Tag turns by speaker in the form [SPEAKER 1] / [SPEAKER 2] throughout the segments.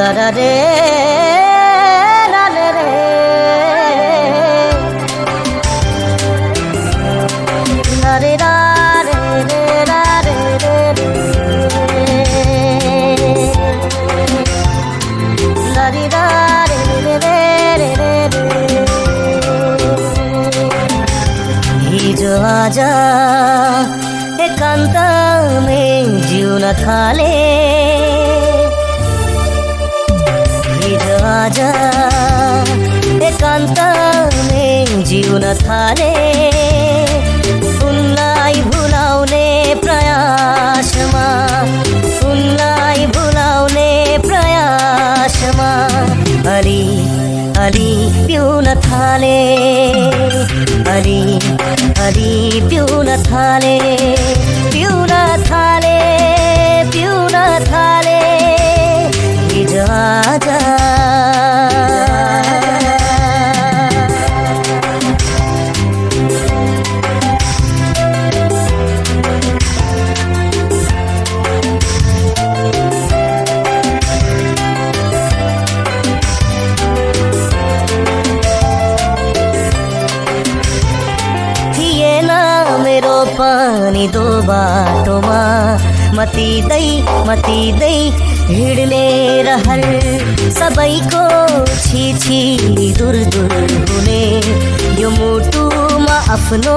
[SPEAKER 1] रा रे रा ले रे रा रे रा रे रे रा रे रे रा रे रा रे रे रे रे रे हिजो आज एकांत में जिउन थाले हिजो आज एकांत में जिउन थाले उनलाई भुलाउने प्रयासमा उनलाई भुलाउने प्रयासमा अलि अलि पिउन थाले अलि अलि पिउन थाले पिउन थाले पिउन थाले हिजो आज पानी दो बाटोमा मतिदै हिँड्ने रहल सबैको छिछि दूर दूर हुने यो मुटुमा आफ्नो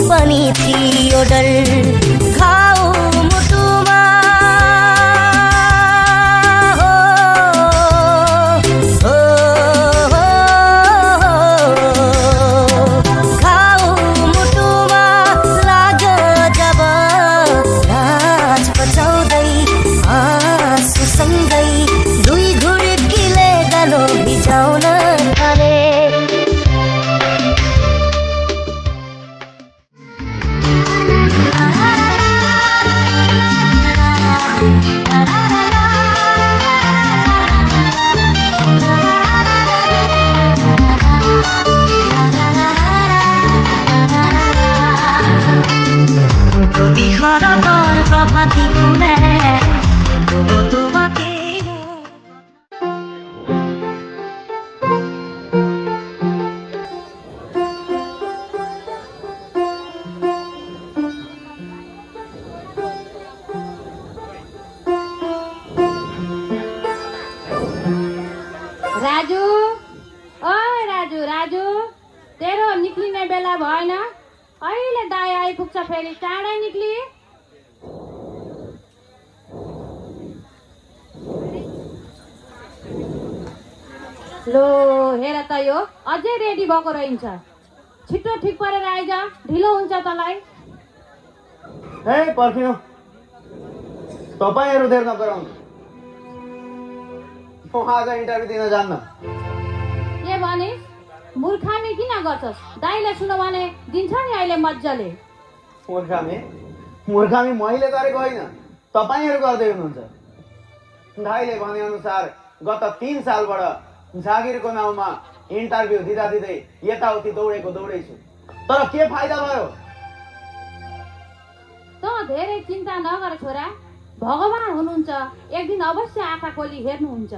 [SPEAKER 1] पनि थियो डर घाउ मुटुमा हो हो घाउ मुटुमा लाग्यो जब राज बचाउँदै आँसुसँगै दुई घुर्कीले गालो भिजाउन थाले
[SPEAKER 2] राजु ओए राजु राजु तेरो निक्लिने बेला भएन अहिले दाइ आइपुग्छ फेरि चाँडै निक्ली लो हेर त यो अझै रेडी भएको रहन्छ छिटो ठिक परेर आइज ढिलो हुन्छ तँलाई
[SPEAKER 3] ए पर्खिनु तपाईँहरू देर नगराउनु म आज इन्टरभ्यू दिन जान्न
[SPEAKER 2] के भनिस् मूर्खामी किन गर्छस् दाइले सुन भने दिन्छ नि अहिले मज्जाले
[SPEAKER 3] मूर्खामी मैले गरेको होइन तपाईँहरू गर्दै हुनुहुन्छ दाइले भने अनुसार गत 3 सालबाट जागिरको नाउँमा इन्टरभ्यू दिँदा दिँदै यताउति दौडेछु तर के फाइदा भयो
[SPEAKER 2] त धेरै चिन्ता नगर छोरा भगवान हुनुहुन्छ एक दिन अवश्य आँखा खोली हेर्नुहुन्छ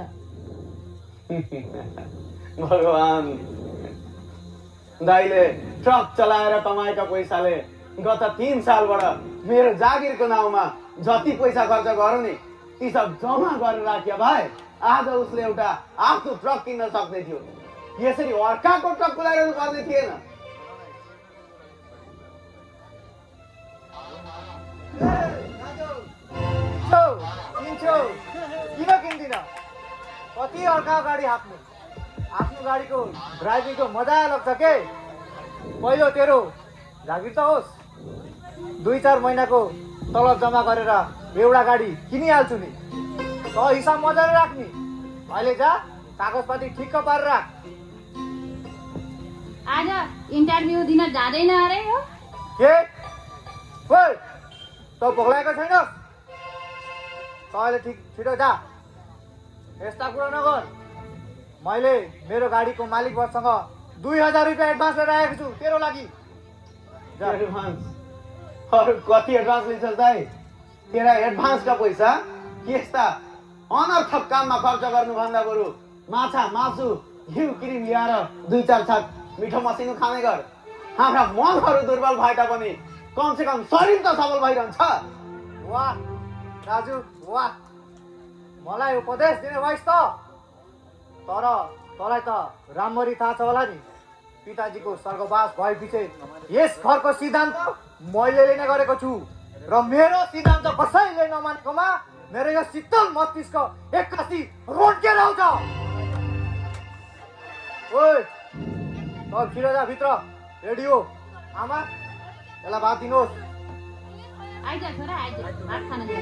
[SPEAKER 3] भगवान दाइले ट्रक चलाएर कमाएका पैसाले गत 3 सालबाट मेरो जागिरको नाउँमा जति पैसा खर्च गरौँ नि ती सब जम्मा गरेर राख्या भए आज उसले एउटा आफ्नो ट्रक किन्न सक्ने थियो यसरी अर्काको ट्रक कुदाइरहनु पर्ने थिएन किन किन्दिन कति अर्का गाडी हाँक्नु आफ्नो गाडीको ड्राइभिङको मजा लाग्छ के पहिलो तेरो जागिर त होस् 2-4 महिनाको तलब जम्मा गरेर एउटा गाडी किनिहाल्छु नि त हिसाब मजाले राख्ने अहिले जा कागजपाती ठिक्क पारेर राख
[SPEAKER 2] आज इन्टरभ्यू दिन जाँदैन अरे हो
[SPEAKER 3] के ओइ त भोग्लाएको छैनस् तैँले ठिक छिटो जा यस्ता कुरा नगर मैले मेरो गाडीको मालिक बससँग 2000 रुपियाँ एडभान्स लिएर आएको छु तेरो लागि एडभान्स अरू कति एडभान्स लिन्छस् दाइ तेरा एडभान्स का पैसा के यस्ता
[SPEAKER 4] अनर्थक काममा खर्च गर्नुभन्दा बरु माछा मासु घिउ क्रिम ल्याएर 2-4 छाक मिठो मसिनो खाने गर। हाम्रा मनहरू दुर्बल भए तापनि कमसेकम शरीर त सबल भइरहन्छ।
[SPEAKER 3] वाह राजु वाह, मलाई उपदेश दिने भइस् त। तर तँलाई त राम्ररी थाहा छ होला नि, पिताजीको स्वर्गवास भएपछि यस घरको सिद्धान्त मैले लिने गरेको छु र मेरो सिद्धान्त कसैले नमानेकोमा मेरो यो शीतल मस्तिष्क एक्कासी रोड्केर आउँछ। ओइ त छिटो जा भित्र, रेडी हो? आमा यसलाई भात दिनुहोस्।
[SPEAKER 2] आइज छोरा आइज, भात खान जाऊ।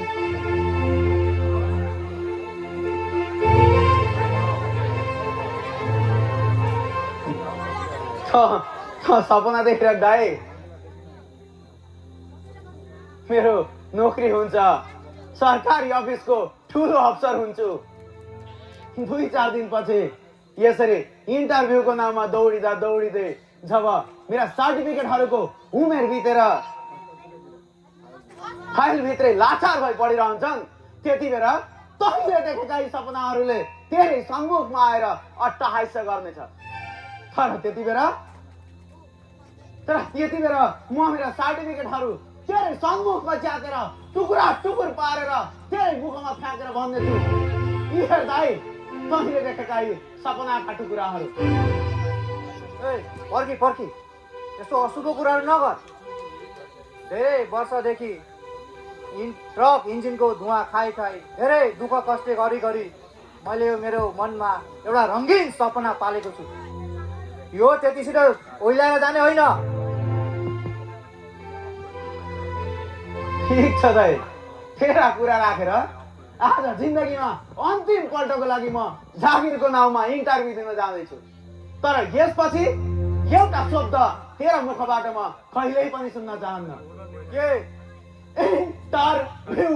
[SPEAKER 4] सपना देखेर दाइ मेरो नोकरी हुन्छ, सरकारी अफिसको ठुलो अफसर हुन्छु। 2-4 दिनपछि यसरी इन्टरभ्यूको नाममा दौडिँदै जब मेरा सर्टिफिकेटहरूको उमेर बितेर फाइलभित्रै लाचार भई पढिरहन्छन्, त्यति बेला तैँले देखेका यी सपनाहरूले तेरै सम्मुखमा आएर अट्टहास्य गर्नेछ। तर त्यति बेला म मेरा सर्टिफिकेटहरू तेरै सम्मुखमा च्यातेर टुक्रा टुकुर पारेर तेरै मुखमा फ्याँकेर भन्नेछु, यी हेर दाइ तैँले देखेका यी सपनाका टुक्राहरू।
[SPEAKER 3] पर्खी पर्खी यस्तो अशुभ कुराहरू नगर। धेरै वर्षदेखि ट्रक इन्जिनको धुवा खाइ धेरै दुःख कष्ट गरी मैले यो मेरो मनमा एउटा रङ्गीन सपना पालेको छु। यो त्यति छिटो ओइलाएर जाने होइन।
[SPEAKER 4] ठिक छ दाइ, तेरा कुरा राखेर आज जिन्दगीमा अन्तिम पल्टको लागि म जागिरको नाउँमा इन्टरभ्यू दिन जाँदैछु। तर यसपछि एउटा शब्द तेरा मुखबाट म कहिल्यै पनि सुन्न चाहन्न।
[SPEAKER 3] के?
[SPEAKER 4] इन्टरभ्यू।